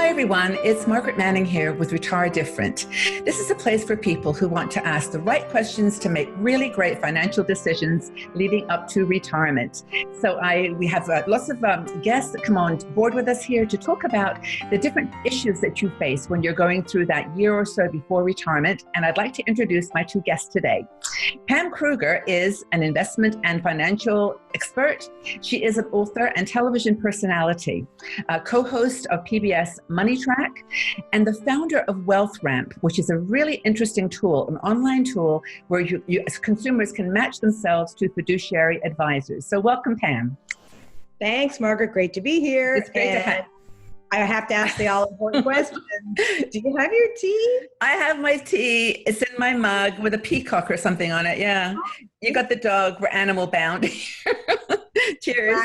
Hi everyone, it's Margaret Manning here with Retire Different. This is a place for people who want to ask the right questions to make really great financial decisions leading up to retirement. So we have lots of guests that come on board with us here to talk about the different issues that you face when you're going through that year or so before retirement. And I'd like to introduce my two guests today. Pam Krueger is an investment and financial expert. She is an author and television personality, a co-host of PBS Money Track, and the founder of Wealth Ramp, which is a really interesting tool, an online tool where you as consumers can match themselves to fiduciary advisors. So welcome, Pam. Thanks, Margaret. Great to be here. It's great to have. I have to ask the all-important question. Do you have your tea? I have my tea. It's in my mug with a peacock or something on it. Yeah. You got the dog. We're animal bound. Cheers.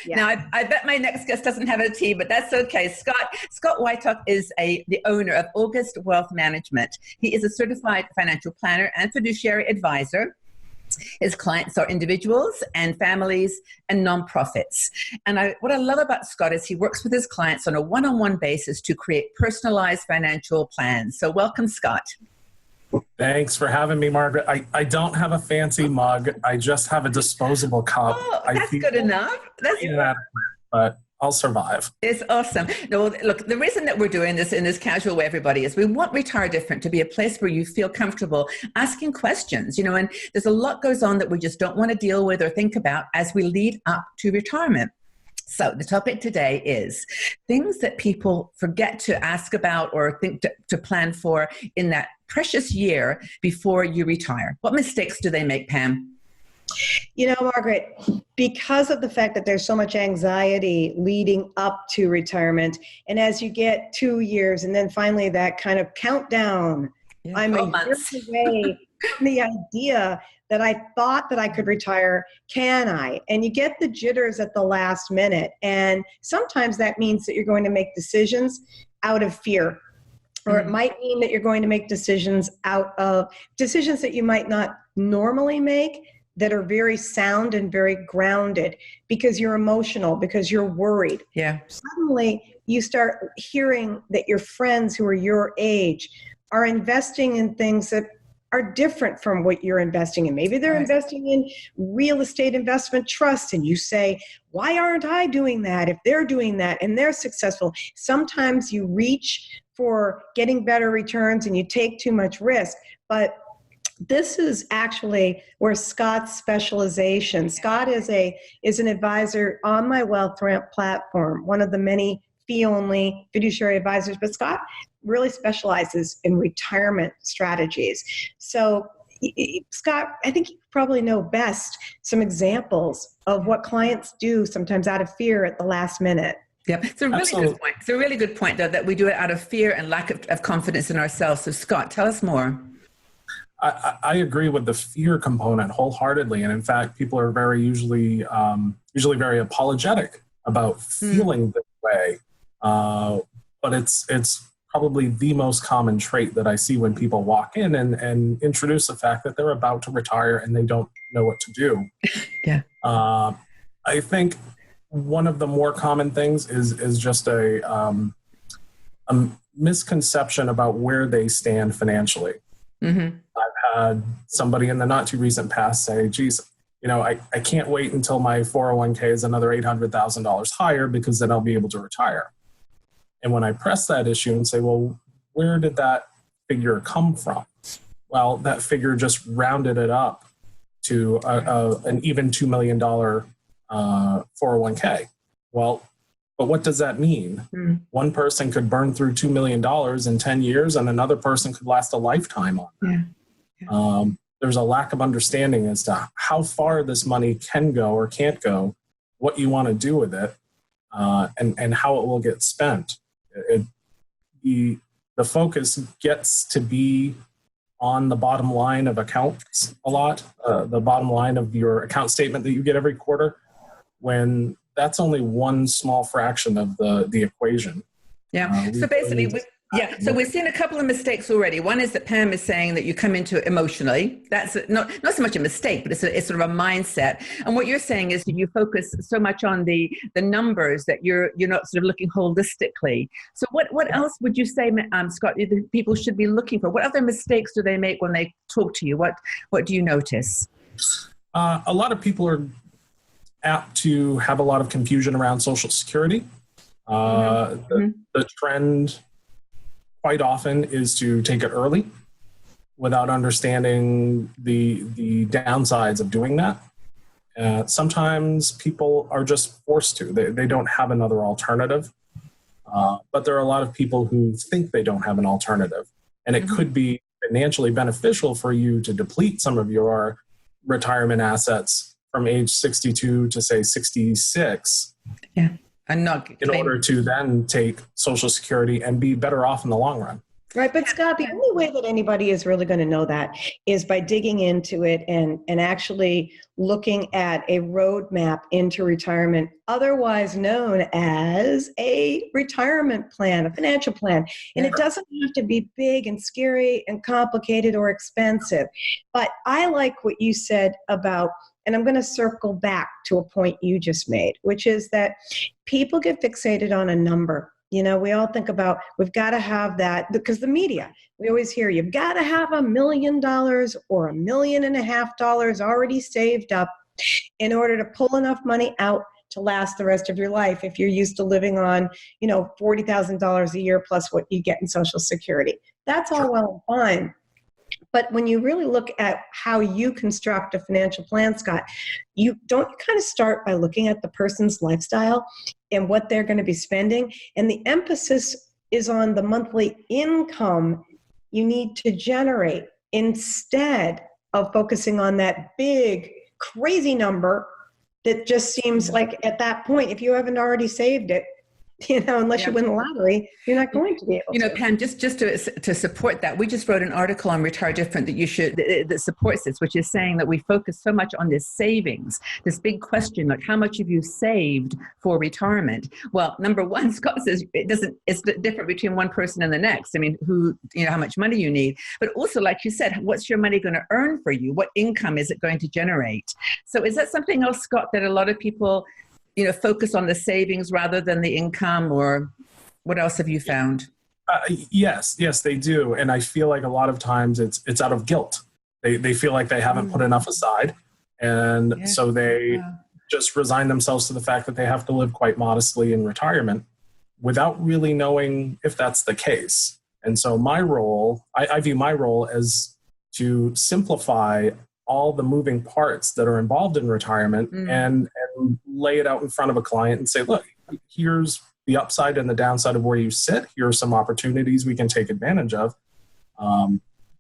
Yeah. Now, I bet my next guest doesn't have a tea, but that's okay. Scott Whytock is the owner of August Wealth Management. He is a certified financial planner and fiduciary advisor. His clients are individuals and families and nonprofits. And what I love about Scott is he works with his clients on a one-on-one basis to create personalized financial plans. So welcome, Scott. Thanks for having me, Margaret. I don't have a fancy mug. I just have a disposable cup. Oh, that's good enough. That's inadequate, but I'll survive. It's awesome. No, look, the reason that we're doing this in this casual way, everybody, is we want Retire Different to be a place where you feel comfortable asking questions, and there's a lot goes on that we just don't want to deal with or think about as we lead up to retirement. So the topic today is things that people forget to ask about or think to plan for in that precious year before you retire. What mistakes do they make, Pam? Margaret, because of the fact that there's so much anxiety leading up to retirement, and as you get 2 years and then finally that kind of countdown, I'm a year away from the idea that I thought that I could retire, can I? And you get the jitters at the last minute. And sometimes that means that you're going to make decisions out of fear. Or it might mean that you're going to make decisions out of decisions that you might not normally make, that are very sound and very grounded because you're emotional, because you're worried. Yeah. Suddenly you start hearing that your friends who are your age are investing in things that are different from what you're investing in. Maybe they're investing in real estate investment trusts, and you say, why aren't I doing that if they're doing that and they're successful? Sometimes you reach for getting better returns and you take too much risk, but this is actually where Scott's specialization. Scott is an advisor on my Wealth Ramp platform, one of the many fee-only fiduciary advisors, but Scott really specializes in retirement strategies. So Scott, I think you probably know best some examples of what clients do sometimes out of fear at the last minute. Yep. It's a really good point. It's a really good point, though, that we do it out of fear and lack of confidence in ourselves. So Scott, tell us more. I agree with the fear component wholeheartedly. And in fact, people are usually very apologetic about feeling this way. But it's probably the most common trait that I see when people walk in and introduce the fact that they're about to retire and they don't know what to do. Yeah. I think one of the more common things is just a misconception about where they stand financially. Mm-hmm. I've had somebody in the not too recent past say, geez, I can't wait until my 401k is another $800,000 higher because then I'll be able to retire. And when I press that issue and say, well, where did that figure come from? Well, that figure just rounded it up to an even $2 million 401k. Well, but what does that mean? One person could burn through $2 million in 10 years and another person could last a lifetime on that. Yeah. There's a lack of understanding as to how far this money can go or can't go, what you want to do with it, and how it will get spent. The focus gets to be on the bottom line of accounts a lot, the bottom line of your account statement that you get every quarter, when that's only one small fraction of the equation. Yeah. So basically, Yeah, so we've seen a couple of mistakes already. One is that Pam is saying that you come into it emotionally. That's not so much a mistake, but it's sort of a mindset. And what you're saying is that you focus so much on the numbers that you're not sort of looking holistically. So what else would you say, Scott, that people should be looking for? What other mistakes do they make when they talk to you? What do you notice? A lot of people are apt to have a lot of confusion around Social Security. The trend quite often is to take it early without understanding the downsides of doing that. Sometimes people are just forced to. They don't have another alternative. But there are a lot of people who think they don't have an alternative. And it could be financially beneficial for you to deplete some of your retirement assets from age 62 to, say, 66. Yeah. And not in order to then take Social Security and be better off in the long run. Right. But Scott, the only way that anybody is really going to know that is by digging into it and actually looking at a roadmap into retirement, otherwise known as a retirement plan, a financial plan. And it doesn't have to be big and scary and complicated or expensive. But I like what you said about, and I'm going to circle back to a point you just made, which is that people get fixated on a number. You know, we all think about, we've got to have that, because the media, we always hear, you've got to have $1 million or $1.5 million already saved up in order to pull enough money out to last the rest of your life if you're used to living on, $40,000 a year plus what you get in Social Security. That's all well and fine. But when you really look at how you construct a financial plan, Scott, you kind of start by looking at the person's lifestyle and what they're going to be spending. And the emphasis is on the monthly income you need to generate instead of focusing on that big, crazy number that just seems like at that point, if you haven't already saved it, unless you win the lottery, you're not going to be able to. Pam, just to support that, we just wrote an article on Retire Different that supports this, which is saying that we focus so much on this savings, this big question, like how much have you saved for retirement? Well, number one, Scott says it's different between one person and the next. I mean, how much money you need, but also, like you said, what's your money going to earn for you? What income is it going to generate? So is that something else, Scott, that a lot of people focus on the savings rather than the income, or what else have you found? Yes, they do. And I feel like a lot of times it's out of guilt. They feel like they haven't put enough aside. And so they just resign themselves to the fact that they have to live quite modestly in retirement without really knowing if that's the case. And so my role, I view my role as to simplify all the moving parts that are involved in retirement and lay it out in front of a client and say, look, here's the upside and the downside of where you sit. Here are some opportunities we can take advantage of.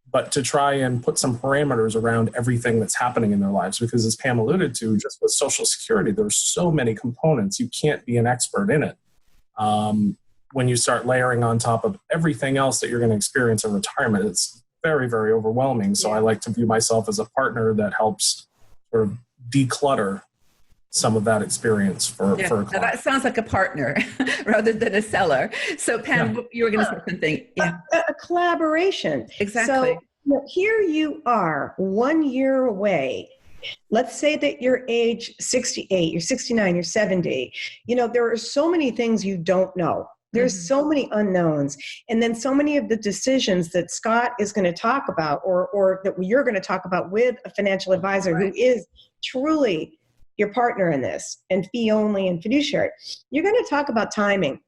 But to try and put some parameters around everything that's happening in their lives, because as Pam alluded to, just with Social Security, there's so many components. You can't be an expert in it. When you start layering on top of everything else that you're going to experience in retirement, it's very, very overwhelming. So I like to view myself as a partner that helps sort of declutter some of that experience for a client. Now that sounds like a partner rather than a seller. So Pam, you were going to say something. Yeah. A collaboration. Exactly. So here you are 1 year away. Let's say that you're age 68, you're 69, you're 70. There are so many things you don't know. There's so many unknowns. And then so many of the decisions that Scott is going to talk about or that you're going to talk about with a financial advisor who is truly your partner in this and fee only and fiduciary. You're going to talk about timing,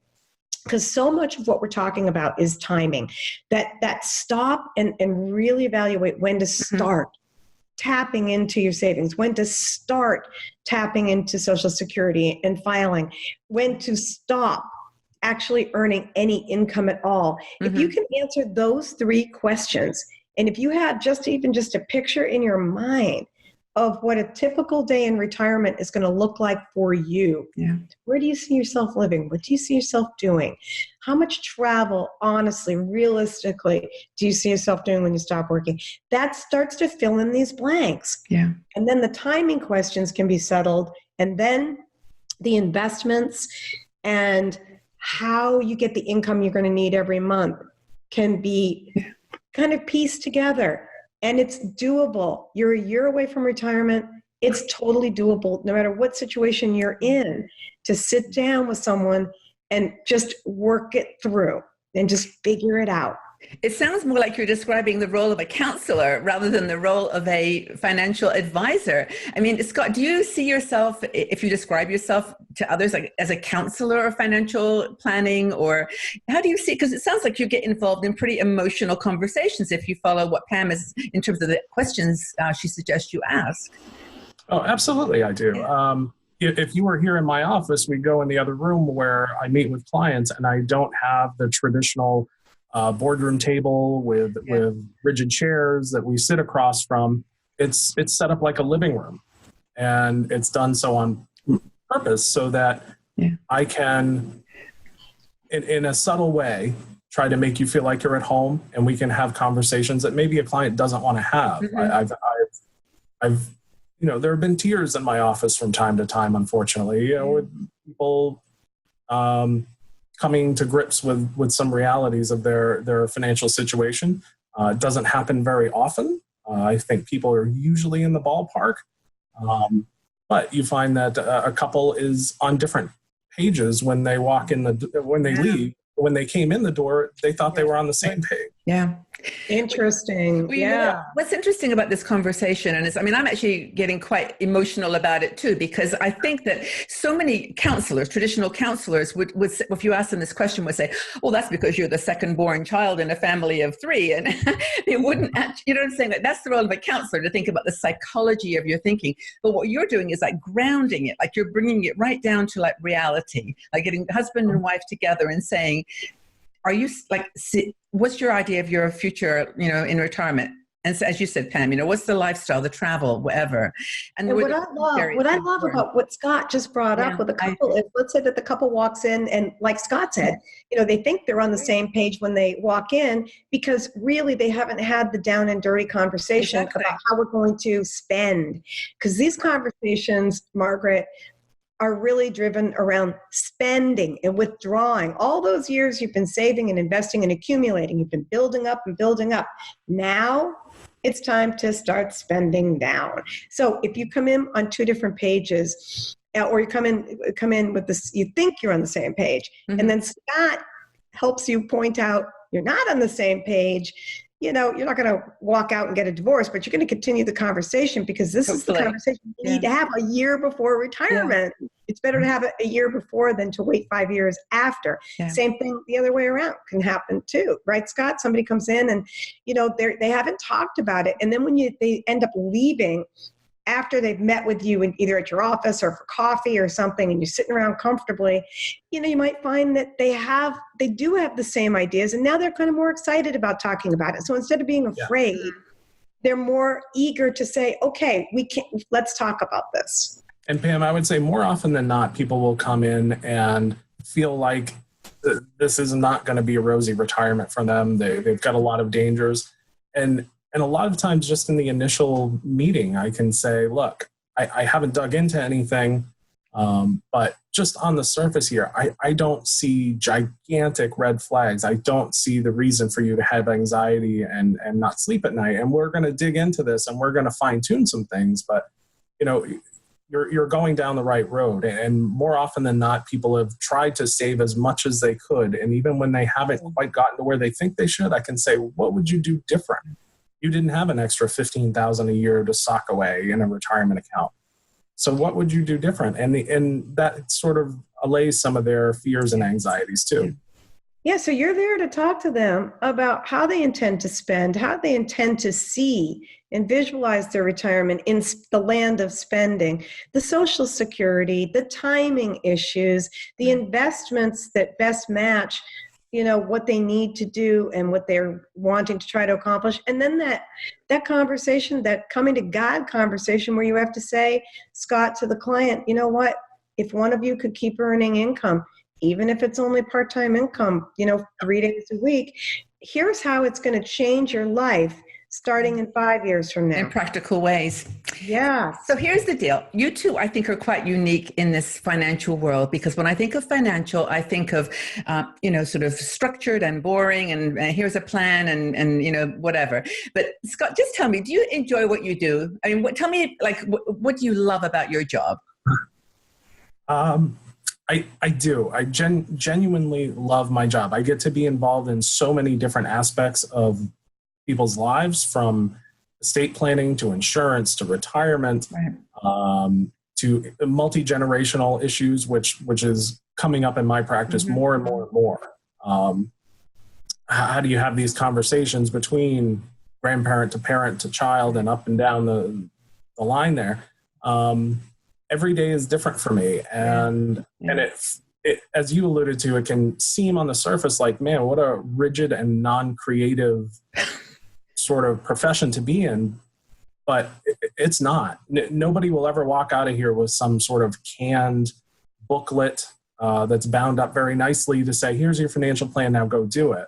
because so much of what we're talking about is timing. That stop and really evaluate when to start tapping into your savings, when to start tapping into Social Security and filing, when to stop actually earning any income at all. If you can answer those three questions, and if you have just a picture in your mind of what a typical day in retirement is going to look like for you, where do you see yourself living? What do you see yourself doing? How much travel, honestly, realistically, do you see yourself doing when you stop working? That starts to fill in these blanks. Yeah. And then the timing questions can be settled, and then the investments and how you get the income you're going to need every month can be kind of pieced together, and it's doable. You're a year away from retirement. It's totally doable, no matter what situation you're in, to sit down with someone and just work it through and just figure it out. It sounds more like you're describing the role of a counselor rather than the role of a financial advisor. I mean, Scott, do you see yourself, if you describe yourself to others, like as a counselor of financial planning, or how do you see, because it sounds like you get involved in pretty emotional conversations if you follow what Pam is in terms of the questions she suggests you ask. Oh, absolutely, I do. If you were here in my office, we go in the other room where I meet with clients, and I don't have the traditional boardroom table with rigid chairs that we sit across from. It's set up like a living room, and it's done so on purpose so that I can, in a subtle way, try to make you feel like you're at home, and we can have conversations that maybe a client doesn't want to have. Mm-hmm. I've there have been tears in my office from time to time, unfortunately, with people coming to grips with some realities of their financial situation. It doesn't happen very often. I think people are usually in the ballpark. But you find that a couple is on different pages when they walk in when they leave. When they came in the door, they thought they were on the same page. Yeah. Interesting. Well, what's interesting about this conversation, and I'm actually getting quite emotional about it too, because I think that so many counselors, traditional counselors, would if you ask them this question, would say, well, that's because you're the second born child in a family of 3. And they wouldn't actually, you know what I'm saying? That's the role of a counselor, to think about the psychology of your thinking. But what you're doing is like grounding it, like you're bringing it right down to like reality, like getting husband and wife together and saying, are you what's your idea of your future, in retirement? And so, as you said, Pam, what's the lifestyle, the travel, whatever. And what I love about what Scott just brought up with a couple is, let's say that the couple walks in, and like Scott said, they think they're on the same page when they walk in, because really they haven't had the down and dirty conversation about how we're going to spend. Because these conversations, Margaret, are really driven around spending and withdrawing. All those years you've been saving and investing and accumulating, you've been building up and building up. Now it's time to start spending down. So if you come in on 2 different pages, or you come in with this, you think you're on the same page, and then Scott helps you point out you're not on the same page, you're not going to walk out and get a divorce, but you're going to continue the conversation, because this is the conversation you need to have a year before retirement. Yeah. It's better to have it a year before than to wait 5 years after. Yeah. Same thing the other way around can happen too, right, Scott? Somebody comes in and, they haven't talked about it. And then when they end up leaving after they've met with you either at your office or for coffee or something, and you're sitting around comfortably, you might find that they do have the same ideas, and now they're kind of more excited about talking about it. So instead of being afraid, they're more eager to say, okay, let's talk about this. And Pam, I would say more often than not, people will come in and feel like this is not going to be a rosy retirement for them. They've got a lot of dangers. And a lot of times, just in the initial meeting, I can say, look, I haven't dug into anything, but just on the surface here, I don't see gigantic red flags. I don't see the reason for you to have anxiety and not sleep at night. And we're going to dig into this, and we're going to fine tune some things. But, you're going down the right road. And more often than not, people have tried to save as much as they could. And even when they haven't quite gotten to where they think they should, I can say, what would you do different? You didn't have an extra $15,000 a year to sock away in a retirement account. So what would you do different? And that sort of allays some of their fears and anxieties too. Yeah, so you're there to talk to them about how they intend to spend, how they intend to see and visualize their retirement in the land of spending, the Social Security, the timing issues, the investments that best match what they need to do and what they're wanting to try to accomplish. And then that conversation, that coming to God conversation, where you have to say, Scott, to the client, you know what, if one of you could keep earning income, even if it's only part-time income, 3 days a week, here's how it's going to change your life starting in 5 years from now. In practical ways. Yeah. So here's the deal. You two, I think, are quite unique in this financial world, because when I think of financial, I think of, sort of structured and boring and here's a plan and whatever. But Scott, just tell me, do you enjoy what you do? I mean, tell me, like, what do you love about your job? I do. I genuinely love my job. I get to be involved in so many different aspects of people's lives, from estate planning to insurance to retirement, right. To multi-generational issues, which is coming up in my practice mm-hmm. more and more and more. How do you have these conversations between grandparent to parent to child and up and down the line there? Every day is different for me. And it, as you alluded to, it can seem on the surface like, man, what a rigid and non-creative sort of profession to be in. But it's not. Nobody will ever walk out of here with some sort of canned booklet that's bound up very nicely to say, here's your financial plan, now go do it.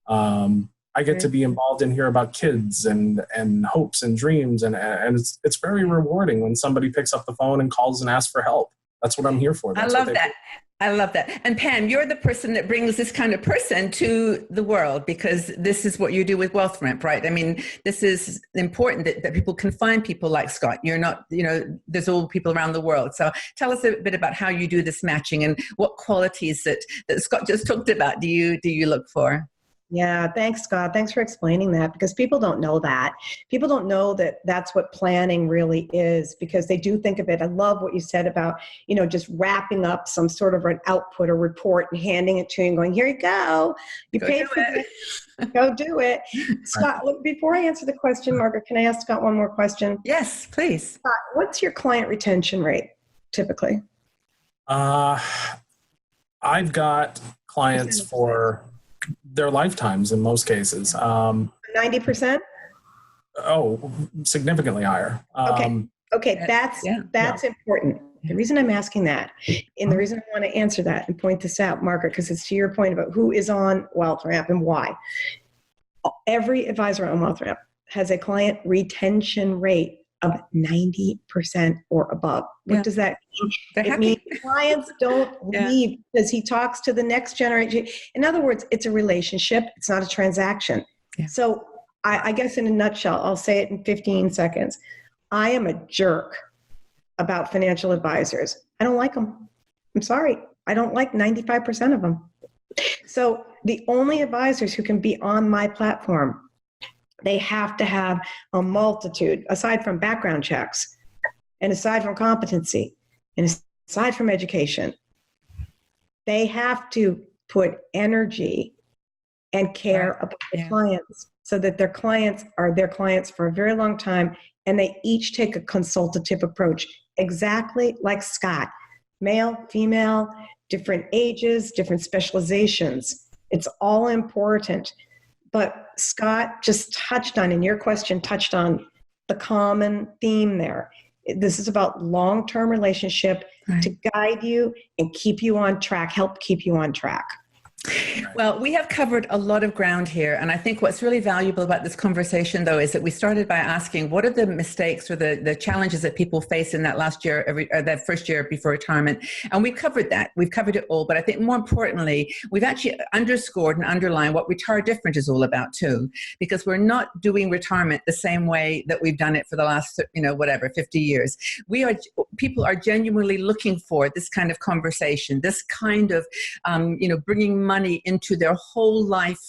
I get to be involved in here about kids and hopes and dreams. And it's very rewarding when somebody picks up the phone and calls and asks for help. That's what I'm here for. I love that. I love that. And Pam, you're the person that brings this kind of person to the world, because this is what you do with Wealth Ramp, right? I mean, this is important that people can find people like Scott. You're not, there's all people around the world. So tell us a bit about how you do this matching and what qualities that Scott just talked about do you look for? Yeah, thanks, Scott. Thanks for explaining that, because people don't know that. People don't know that that's what planning really is, because they do think of it. I love what you said about, just wrapping up some sort of an output or report and handing it to you and going, here you go. You paid for it. Go do it. Scott, look, before I answer the question, Margaret, can I ask Scott one more question? Yes, please. Scott, what's your client retention rate typically? I've got clients for their lifetimes in most cases. 90%? Oh, significantly higher. Okay, that's important. The reason I'm asking that, and the reason I want to answer that and point this out, Margaret, because it's to your point about who is on Wealth Ramp and why. Every advisor on Wealth Ramp has a client retention rate of 90% or above. What does that mean? It means clients don't leave because he talks to the next generation. In other words, it's a relationship. It's not a transaction. Yeah. So I guess in a nutshell, I'll say it in 15 seconds. I am a jerk about financial advisors. I don't like them. I'm sorry. I don't like 95% of them. So the only advisors who can be on my platform, they have to have a multitude, aside from background checks, and aside from competency, and aside from education. They have to put energy and care about their clients, so that their clients are their clients for a very long time, and they each take a consultative approach, exactly like Scott. Male, female, different ages, different specializations. It's all important. But Scott just touched on, and your question touched on the common theme there. This is about long-term relationship to guide you and keep you on track, help keep you on track. Well, we have covered a lot of ground here. And I think what's really valuable about this conversation, though, is that we started by asking what are the mistakes or the challenges that people face in that last year, that first year before retirement. And we've covered that. We've covered it all. But I think more importantly, we've actually underscored and underlined what Retire Different is all about, too, because we're not doing retirement the same way that we've done it for the last, 50 years. People are genuinely looking for this kind of conversation, this kind of, bringing money into their whole life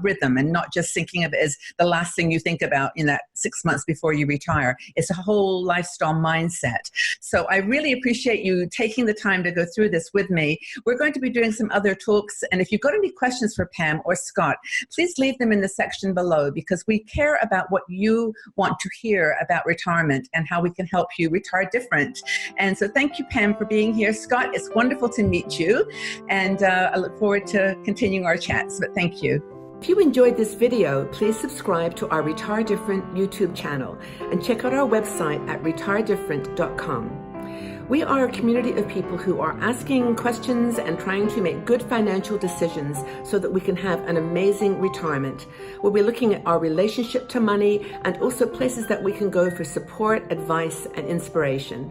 rhythm, and not just thinking of it as the last thing you think about in that 6 months before you retire. It's a whole lifestyle mindset. So I really appreciate you taking the time to go through this with me. We're going to be doing some other talks, and if you've got any questions for Pam or Scott, please leave them in the section below, because we care about what you want to hear about retirement and how we can help you retire different. And so thank you, Pam, for being here. Scott, it's wonderful to meet you, and I look forward to continuing our chats, but thank you. If you enjoyed this video, please subscribe to our Retire Different YouTube channel and check out our website at retiredifferent.com. We are a community of people who are asking questions and trying to make good financial decisions so that we can have an amazing retirement. We'll be looking at our relationship to money and also places that we can go for support, advice, and inspiration.